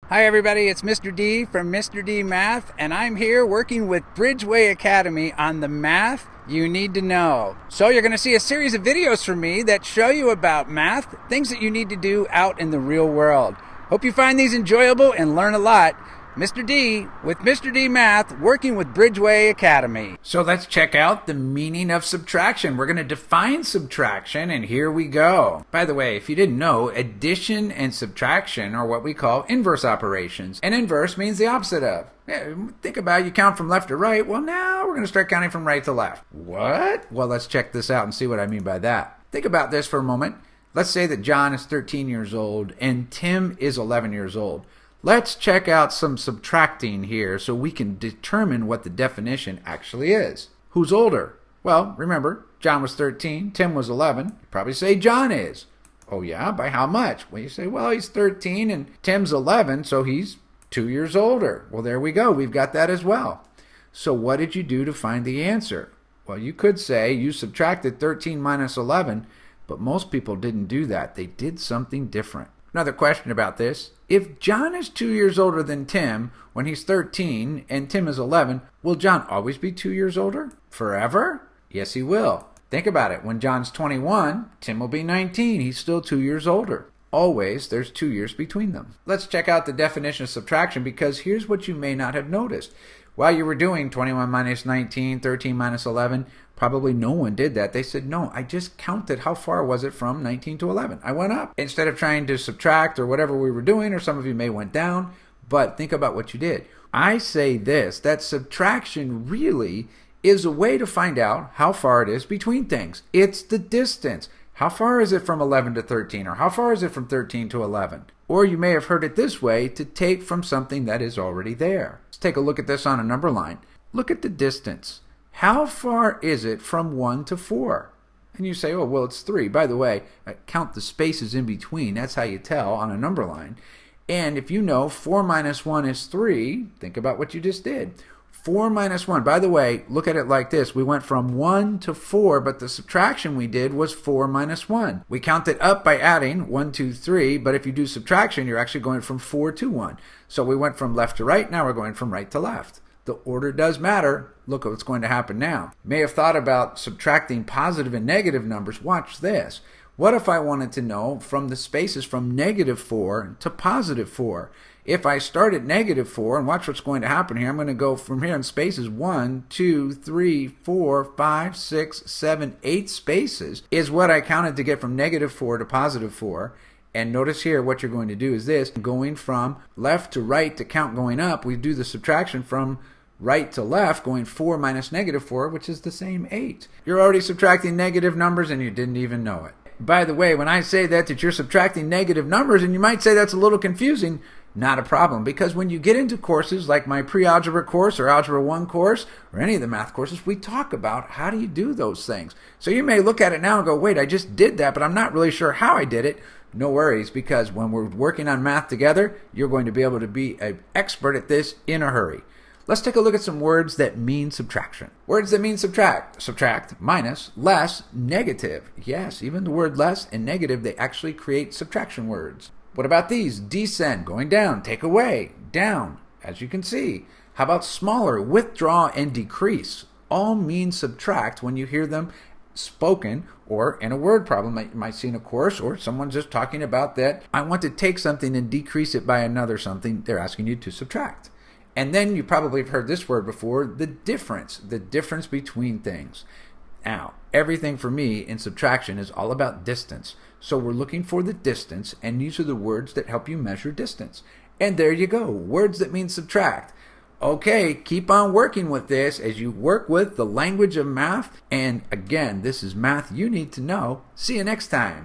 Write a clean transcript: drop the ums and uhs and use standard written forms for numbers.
Hi everybody, it's Mr. D from Mr. D Math, and I'm here working with Bridgeway Academy on the math you need to know. So you're going to see a series of videos from me that show you about math, things that you need to do out in the real world. Hope you find these enjoyable and learn a lot. Mr. D with Mr. D Math, working with Bridgeway Academy. So let's check out the meaning of subtraction. We're going to define subtraction, and here we go. By the way, if you didn't know, addition and subtraction are what we call inverse operations. And inverse means the opposite of. Yeah, think about it, you count from left to right. Well, now we're going to start counting from right to left. What? Well, let's check this out and see what I mean by that. Think about this for a moment. Let's say that John is 13 years old and Tim is 11 years old. Let's check out some subtracting here so we can determine what the definition actually is. Who's older? Well, remember, John was 13, Tim was 11. You probably say John is. Oh yeah, by how much? Well, you say, well, he's 13 and Tim's 11, so he's 2 years older. Well, there we go. We've got that as well. So what did you do to find the answer? Well, you could say you subtracted 13 minus 11, but most people didn't do that. They did something different. Another question about this. If John is 2 years older than Tim when he's 13 and Tim is 11, will John always be 2 years older? Forever? Yes, he will. Think about it. When John's 21, Tim will be 19. He's still 2 years older. Always, there's 2 years between them. Let's check out the definition of subtraction, because here's what you may not have noticed. While you were doing 21 minus 19, 13 minus 11, probably no one did that. They said, no, I just counted how far was it from 19 to 11. I went up. Instead of trying to subtract or whatever we were doing, or some of you may went down, but think about what you did. I say this, that subtraction really is a way to find out how far it is between things. It's the distance. How far is it from 11 to 13? Or how far is it from 13 to 11? Or you may have heard it this way, to take from something that is already there. Let's take a look at this on a number line. Look at the distance. How far is it from 1 to 4? And you say, oh, well, it's 3. By the way, count the spaces in between. That's how you tell on a number line. And if you know 4 minus 1 is 3, think about what you just did. 4 minus 1. By the way, look at it like this. We went from 1 to 4, but the subtraction we did was 4 minus 1. We counted up by adding 1, 2, 3, but if you do subtraction, you're actually going from 4 to 1. So we went from left to right. Now we're going from right to left. The order does matter. Look at what's going to happen now. You may have thought about subtracting positive and negative numbers. Watch this. What if I wanted to know from the spaces from negative 4 to positive 4? If I start at negative 4, and watch what's going to happen here, I'm going to go from here in spaces 1, 2, 3, 4, 5, 6, 7, 8 spaces is what I counted to get from negative 4 to positive 4. And notice here what you're going to do is this. Going from left to right to count going up, we do the subtraction from right to left, going 4 minus negative 4, which is the same 8. You're already subtracting negative numbers and you didn't even know it. By the way, when I say that you're subtracting negative numbers, and you might say that's a little confusing, not a problem, because when you get into courses like my pre-algebra course or Algebra 1 course or any of the math courses, we talk about how do you do those things. So you may look at it now and go, wait, I just did that, but I'm not really sure how I did it. No worries, because when we're working on math together, you're going to be able to be an expert at this in a hurry. Let's take a look at some words that mean subtraction. Words that mean subtract. Subtract, minus, less, negative. Yes, even the word less and negative, they actually create subtraction words. What about these? Descend, going down, take away, down, as you can see. How about smaller, withdraw, and decrease? All mean subtract when you hear them spoken or in a word problem you might see in a course, or someone's just talking about that. I want to take something and decrease it by another something. They're asking you to subtract. And then you probably have heard this word before, the difference between things. Now, everything for me in subtraction is all about distance. So we're looking for the distance, and these are the words that help you measure distance. And there you go, words that mean subtract. Okay, keep on working with this as you work with the language of math. And again, this is math you need to know. See you next time.